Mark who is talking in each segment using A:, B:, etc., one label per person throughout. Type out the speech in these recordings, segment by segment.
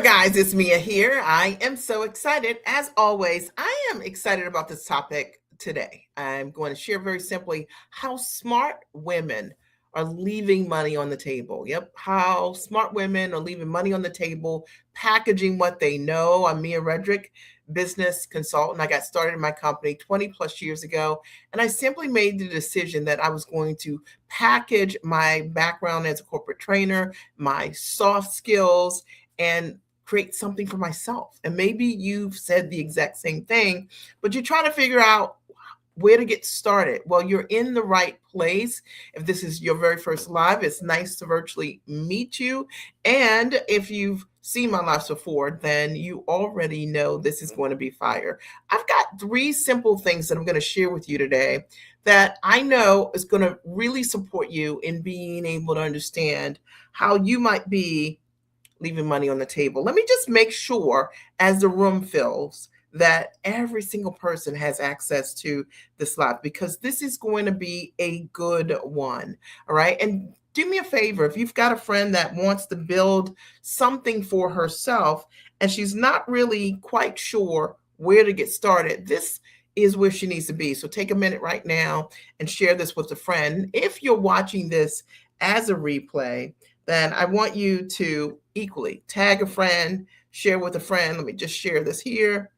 A: there, guys. It's Mia here. I am so excited. As always, I am excited about this topic today. I'm going to share very simply how smart women are leaving money on the table. Yep, how smart women are leaving money on the table, packaging what they know. I'm Mia Redrick, business consultant. I got started in my company 20 plus years ago, and I simply made the decision that I was going to package my background as a corporate trainer, my soft skills, and create something for myself. And maybe you've said the exact same thing, but you're trying to figure out where to get started. Well, you're in the right place. If this is your very first live, it's nice to virtually meet you. And if you've seen my lives before, then you already know this is going to be fire. I've got three simple things that I'm going to share with you today that I know is going to really support you in being able to understand how you might be leaving money on the table. Let me just make sure as the room fills that every single person has access to this live, because this is going to be a good one. All right. And do me a favor, if you've got a friend that wants to build something for herself and she's not really quite sure where to get started, this is where she needs to be. So take a minute right now and share this with a friend. If you're watching this as a replay, then I want you to equally tag a friend, share with a friend. Let me just share this here.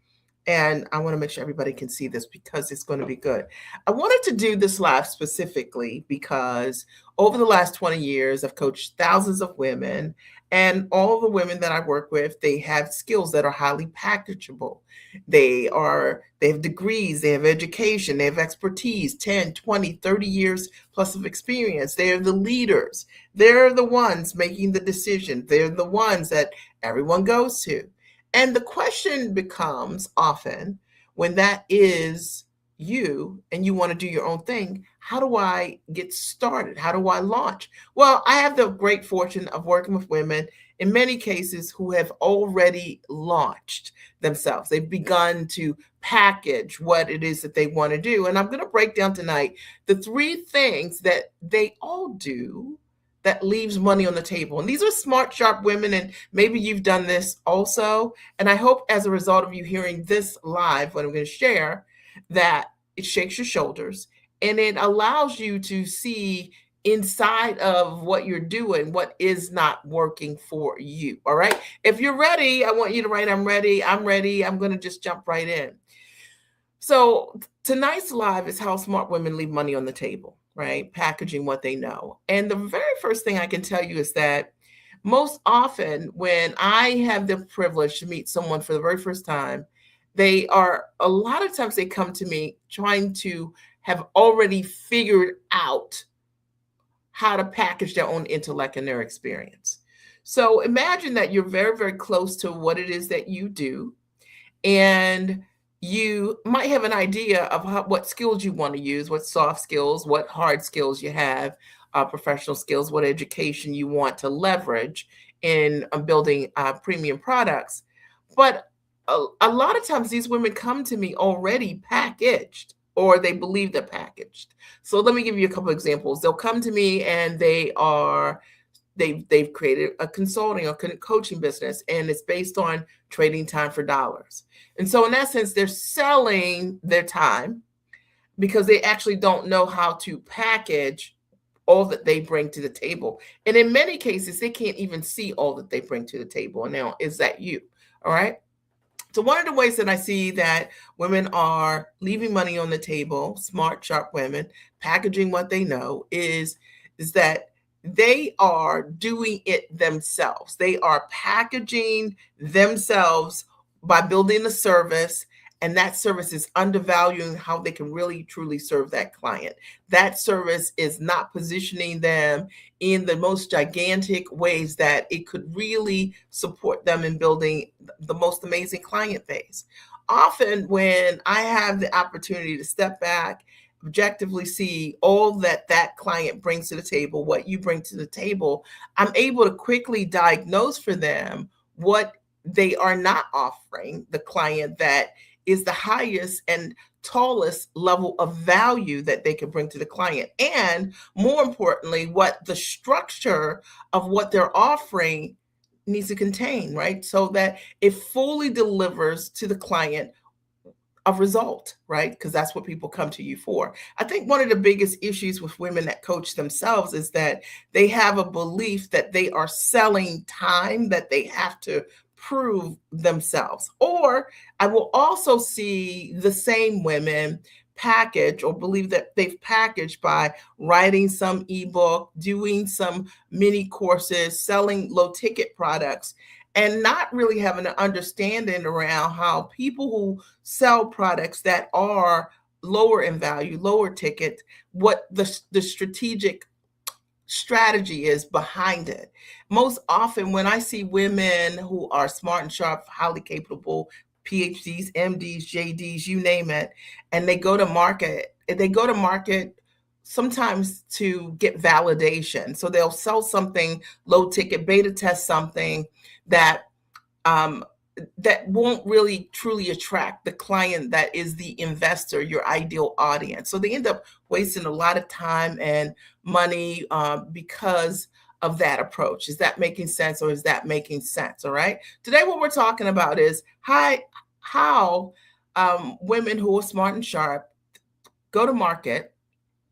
A: And I want to make sure everybody can see this because it's going to be good. I wanted to do this live specifically because over the last 20 years, I've coached thousands of women, and all the women that I work with, they have skills that are highly packageable. They have degrees, they have education, they have expertise, 10, 20, 30 years plus of experience. They're the leaders. They're the ones making the decision. They're the ones that everyone goes to. And the question becomes often, when that is you and you want to do your own thing, how do I get started? How do I launch? Well, I have the great fortune of working with women in many cases who have already launched themselves. They've begun to package what it is that they want to do. And I'm going to break down tonight the three things that they all do that leaves money on the table. And these are smart, sharp women, and maybe you've done this also. And I hope as a result of you hearing this live, what I'm going to share, that it shakes your shoulders and it allows you to see inside of what you're doing, what is not working for you. All right. If you're ready, I want you to write, I'm ready. I'm ready. I'm going to just jump right in. So tonight's live is how smart women leave money on the table, right? Packaging what they know. And the very first thing I can tell you is that most often when I have the privilege to meet someone for the very first time, a lot of times they come to me trying to have already figured out how to package their own intellect and their experience. So imagine that you're very, very close to what it is that you do, and you might have an idea of what skills you want to use, what soft skills, what hard skills you have, professional skills, what education you want to leverage in building premium products. But a lot of times these women come to me already packaged, or they believe they're packaged. So let me give you a couple of examples. They'll come to me and they've created a consulting or coaching business, and it's based on trading time for dollars. And so in that sense, they're selling their time because they actually don't know how to package all that they bring to the table. And in many cases, they can't even see all that they bring to the table. And now, is that you? All right. So one of the ways that I see that women are leaving money on the table, smart, sharp women, packaging what they know, is that they are doing it themselves. They are packaging themselves by building a service, and that service is undervaluing how they can really truly serve that client. That service is not positioning them in the most gigantic ways that it could really support them in building the most amazing client base. Often when I have the opportunity to step back, objectively see all that client brings to the table, what you bring to the table, I'm able to quickly diagnose for them what they are not offering the client that is the highest and tallest level of value that they can bring to the client. And more importantly, what the structure of what they're offering needs to contain, right? So that it fully delivers to the client a result, right? Because that's what people come to you for. I think one of the biggest issues with women that coach themselves is that they have a belief that they are selling time, that they have to prove themselves. Or I will also see the same women package or believe that they've packaged by writing some ebook, doing some mini courses, selling low ticket products, and not really having an understanding around how people who sell products that are lower in value, lower ticket, what the strategic strategy is behind it. Most often, when I see women who are smart and sharp, highly capable, PhDs, MDs, JDs, you name it, and they go to market sometimes to get validation. So they'll sell something low ticket, beta test something that um, that won't really truly attract the client that is the investor, your ideal audience. So they end up wasting a lot of time and money because of that approach. Is that making sense, or is that making sense? All right. Today, what we're talking about is how women who are smart and sharp go to market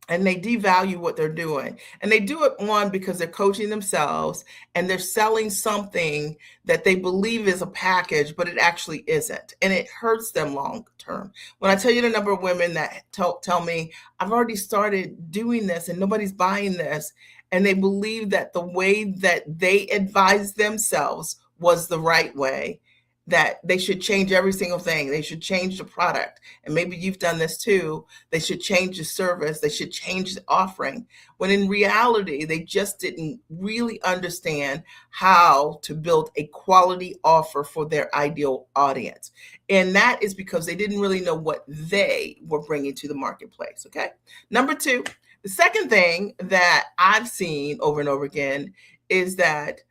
A: and they devalue what they're doing. And they do it, one, because they're coaching themselves and they're selling something that they believe is a package, but it actually isn't. And it hurts them long term. When I tell you the number of women that tell me, I've already started doing this and nobody's buying this, and they believe that the way that they advised themselves was the right way, that they should change every single thing. They should change the product. And maybe you've done this too. They should change the service. They should change the offering. When in reality, they just didn't really understand how to build a quality offer for their ideal audience. And that is because they didn't really know what they were bringing to the marketplace. Okay. Number two, the second thing that I've seen over and over again is that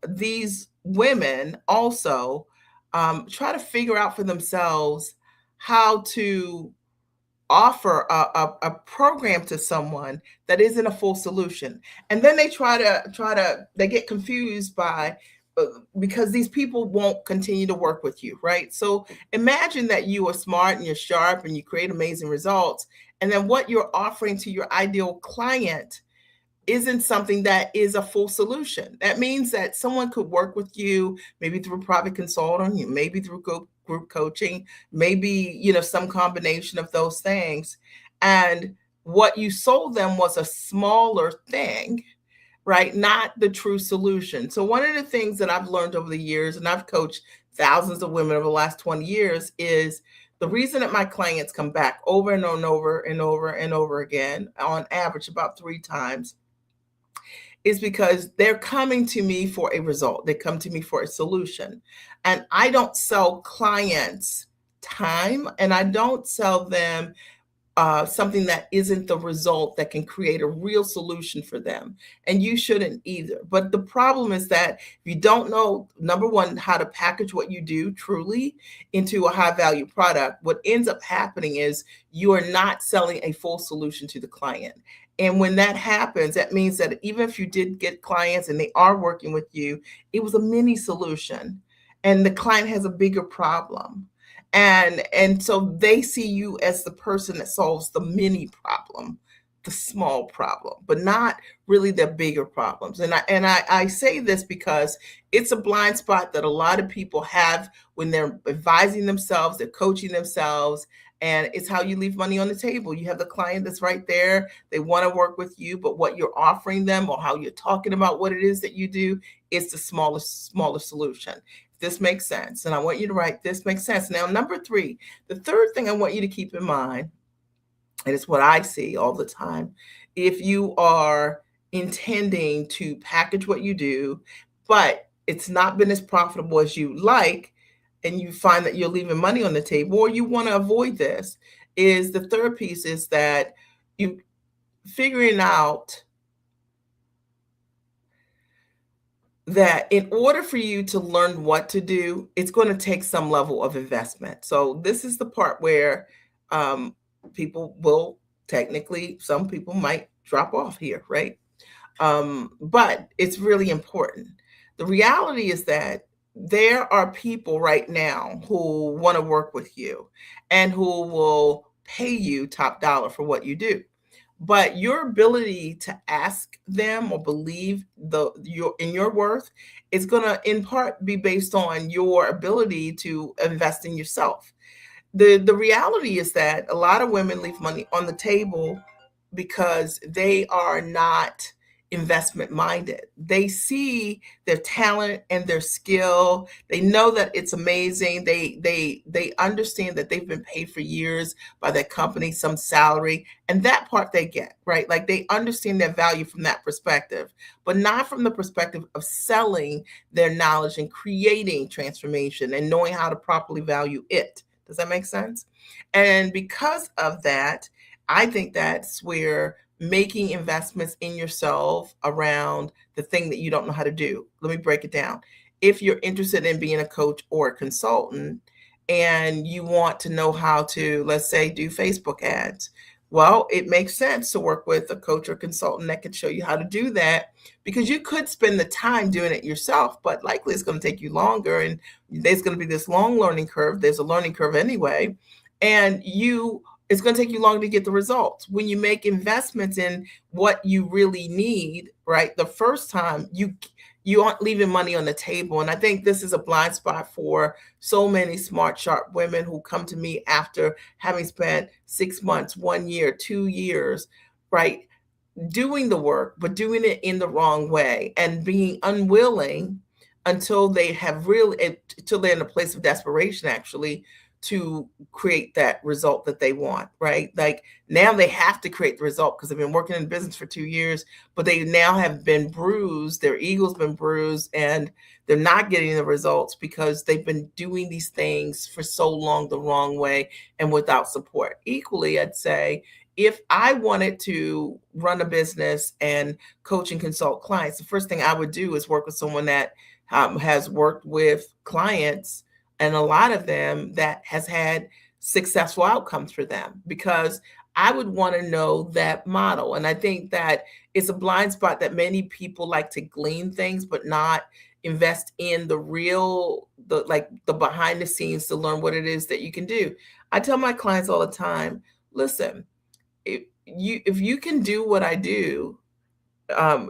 A: these women also try to figure out for themselves how to offer a program to someone that isn't a full solution. And then they they get confused by because these people won't continue to work with you, right? So imagine that you are smart and you're sharp and you create amazing results, and then what you're offering to your ideal client isn't something that is a full solution. That means that someone could work with you, maybe through private consulting, maybe through group coaching, maybe, some combination of those things. And what you sold them was a smaller thing, right? Not the true solution. So one of the things that I've learned over the years, and I've coached thousands of women over the last 20 years, is the reason that my clients come back over and over and over and over again, on average about 3 times, is because they're coming to me for a result. They come to me for a solution. And I don't sell clients time, and I don't sell them something that isn't the result that can create a real solution for them. And you shouldn't either. But the problem is that if you don't know, number one, how to package what you do truly into a high value product, what ends up happening is you are not selling a full solution to the client. And when that happens, that means that even if you did get clients and they are working with you, it was a mini solution and the client has a bigger problem. And so they see you as the person that solves the mini problem, the small problem, but not really the bigger problems. And I say this because it's a blind spot that a lot of people have when they're advising themselves, they're coaching themselves, and it's how you leave money on the table. You have the client that's right there. They want to work with you, but what you're offering them or how you're talking about what it is that you do is the smaller solution. This makes sense. And I want you to write, this makes sense. Now, number three, the third thing I want you to keep in mind, and it's what I see all the time, if you are intending to package what you do, but it's not been as profitable as you like, and you find that you're leaving money on the table, or you want to avoid this, is the third piece is that you figuring out that in order for you to learn what to do, it's going to take some level of investment. So this is the part where um, people will technically, some people might drop off here, right? But it's really important. The reality is that there are people right now who want to work with you and who will pay you top dollar for what you do. But your ability to ask them or believe your worth is going to in part be based on your ability to invest in yourself. The reality is that a lot of women leave money on the table because they are not investment minded. They see their talent and their skill. They know that it's amazing. They understand that they've been paid for years by their company some salary, and that part they get, right? Like they understand their value from that perspective, but not from the perspective of selling their knowledge and creating transformation and knowing how to properly value it. Does that make sense? And because of that, I think that's where making investments in yourself around the thing that you don't know how to do. Let me break it down. If you're interested in being a coach or a consultant and you want to know how to, let's say, do Facebook ads, well, it makes sense to work with a coach or consultant that can show you how to do that, because you could spend the time doing it yourself, but likely it's going to take you longer and there's going to be this long learning curve. There's a learning curve anyway. And it's going to take you longer to get the results. When you make investments in what you really need, right? The first time you aren't leaving money on the table. And I think this is a blind spot for so many smart, sharp women who come to me after having spent 6 months, 1 year, 2 years, right? Doing the work, but doing it in the wrong way and being unwilling until they have really, until they're in a place of desperation, actually, to create that result that they want, right? Like now they have to create the result because they've been working in business for 2 years, but they now have been bruised, their ego's been bruised, and they're not getting the results because they've been doing these things for so long the wrong way and without support. Equally, I'd say, if I wanted to run a business and coach and consult clients, the first thing I would do is work with someone that has worked with clients, and a lot of them that has had successful outcomes for them, because I would want to know that model. And I think that it's a blind spot that many people like to glean things, but not invest in the real, the like the behind the scenes to learn what it is that you can do. I tell my clients all the time, listen, if you can do what I do,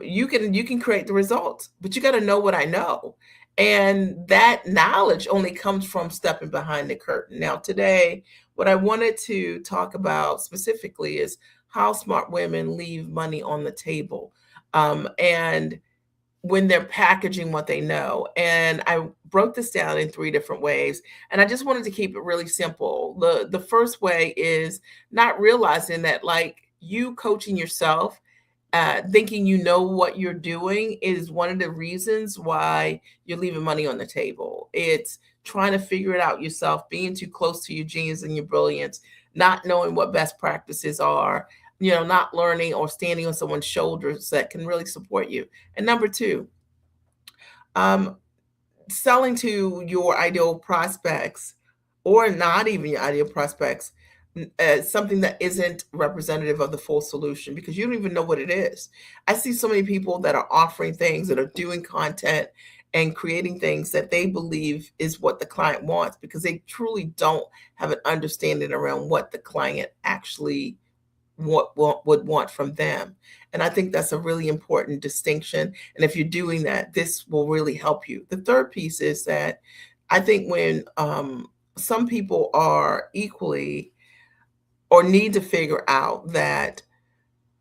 A: you can create the results, but you got to know what I know. And that knowledge only comes from stepping behind the curtain. Now, today, what I wanted to talk about specifically is how smart women leave money on the table. And when they're packaging what they know. And I broke this down in three different ways. And I just wanted to keep it really simple. The first way is not realizing that, like, you coaching yourself, thinking you know what you're doing is one of the reasons why you're leaving money on the table. It's trying to figure it out yourself, being too close to your genius and your brilliance, not knowing what best practices are, not learning or standing on someone's shoulders that can really support you. And number two, um, selling to your ideal prospects, or not even your ideal prospects, something that isn't representative of the full solution, because you don't even know what it is. I see so many people that are offering things, that are doing content and creating things that they believe is what the client wants, because they truly don't have an understanding around what the client actually what would want from them. And I think that's a really important distinction. And if you're doing that, this will really help you. The third piece is that I think when some people are equally, or need to figure out that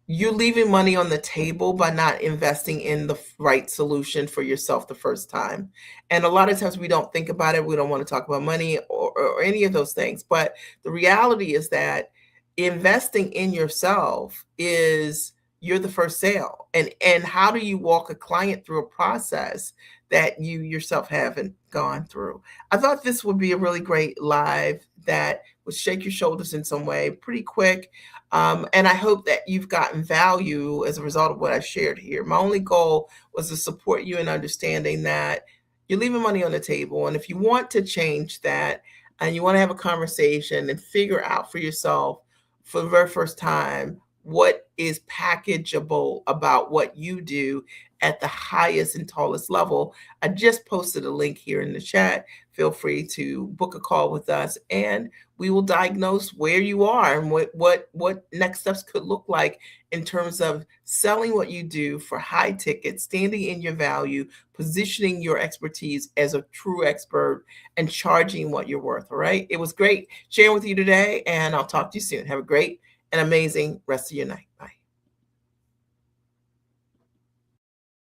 A: you're leaving money on the table by not investing in the right solution for yourself the first time. And a lot of times we don't think about it. We don't want to talk about money or any of those things. But the reality is that investing in yourself is, you're the first sale. And how do you walk a client through a process that you yourself haven't gone through? I thought this would be a really great live that would shake your shoulders in some way, pretty quick. And I hope that you've gotten value as a result of what I've shared here. My only goal was to support you in understanding that you're leaving money on the table. And if you want to change that and you want to have a conversation and figure out for yourself for the very first time what is packageable about what you do at the highest and tallest level. I just posted a link here in the chat. Feel free to book a call with us, and we will diagnose where you are and what next steps could look like in terms of selling what you do for high ticket, standing in your value, positioning your expertise as a true expert, and charging what you're worth. All right. It was great sharing with you today, and I'll talk to you soon. Have a great and amazing rest of your night. Bye.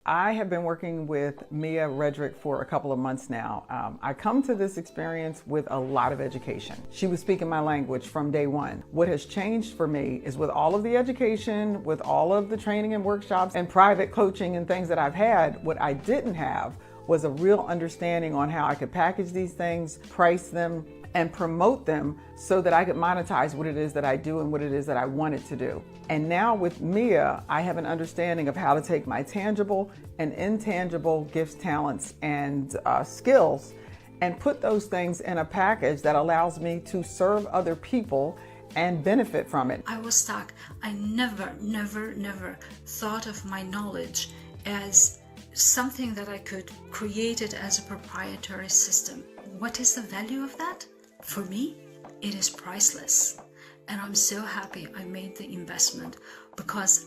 B: I have been working with Mia Redrick for a couple of months now. I come to this experience with a lot of education. She was speaking my language from day one. What has changed for me is with all of the education, with all of the training and workshops and private coaching and things that I've had, what I didn't have was a real understanding on how I could package these things, price them, and promote them so that I could monetize what it is that I do and what it is that I wanted to do. And now with Mia, I have an understanding of how to take my tangible and intangible gifts, talents, and skills and put those things in a package that allows me to serve other people and benefit from it.
C: I was stuck. I never thought of my knowledge as something that I could create it as a proprietary system. What is the value of that? For me, it is priceless. And I'm so happy I made the investment because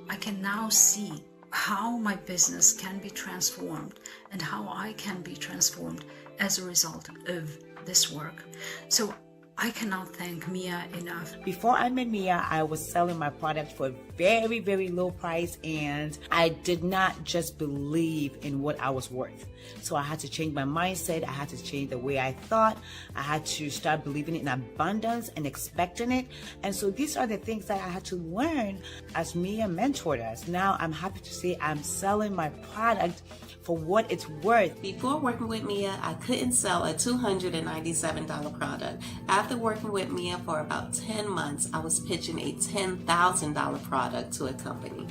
C: I can now see how my business can be transformed and how I can be transformed as a result of this work. So I cannot thank Mia enough.
D: Before I met Mia, I was selling my product for a very, very low price, and I did not just believe in what I was worth. So I had to change my mindset. I had to change the way I thought. I had to start believing in abundance and expecting it. And so these are the things that I had to learn as Mia mentored us. Now I'm happy to say I'm selling my product for what it's worth.
E: Before working with Mia, I couldn't sell a $297 product. After working with Mia for about 10 months, I was pitching a $10,000 product to a company.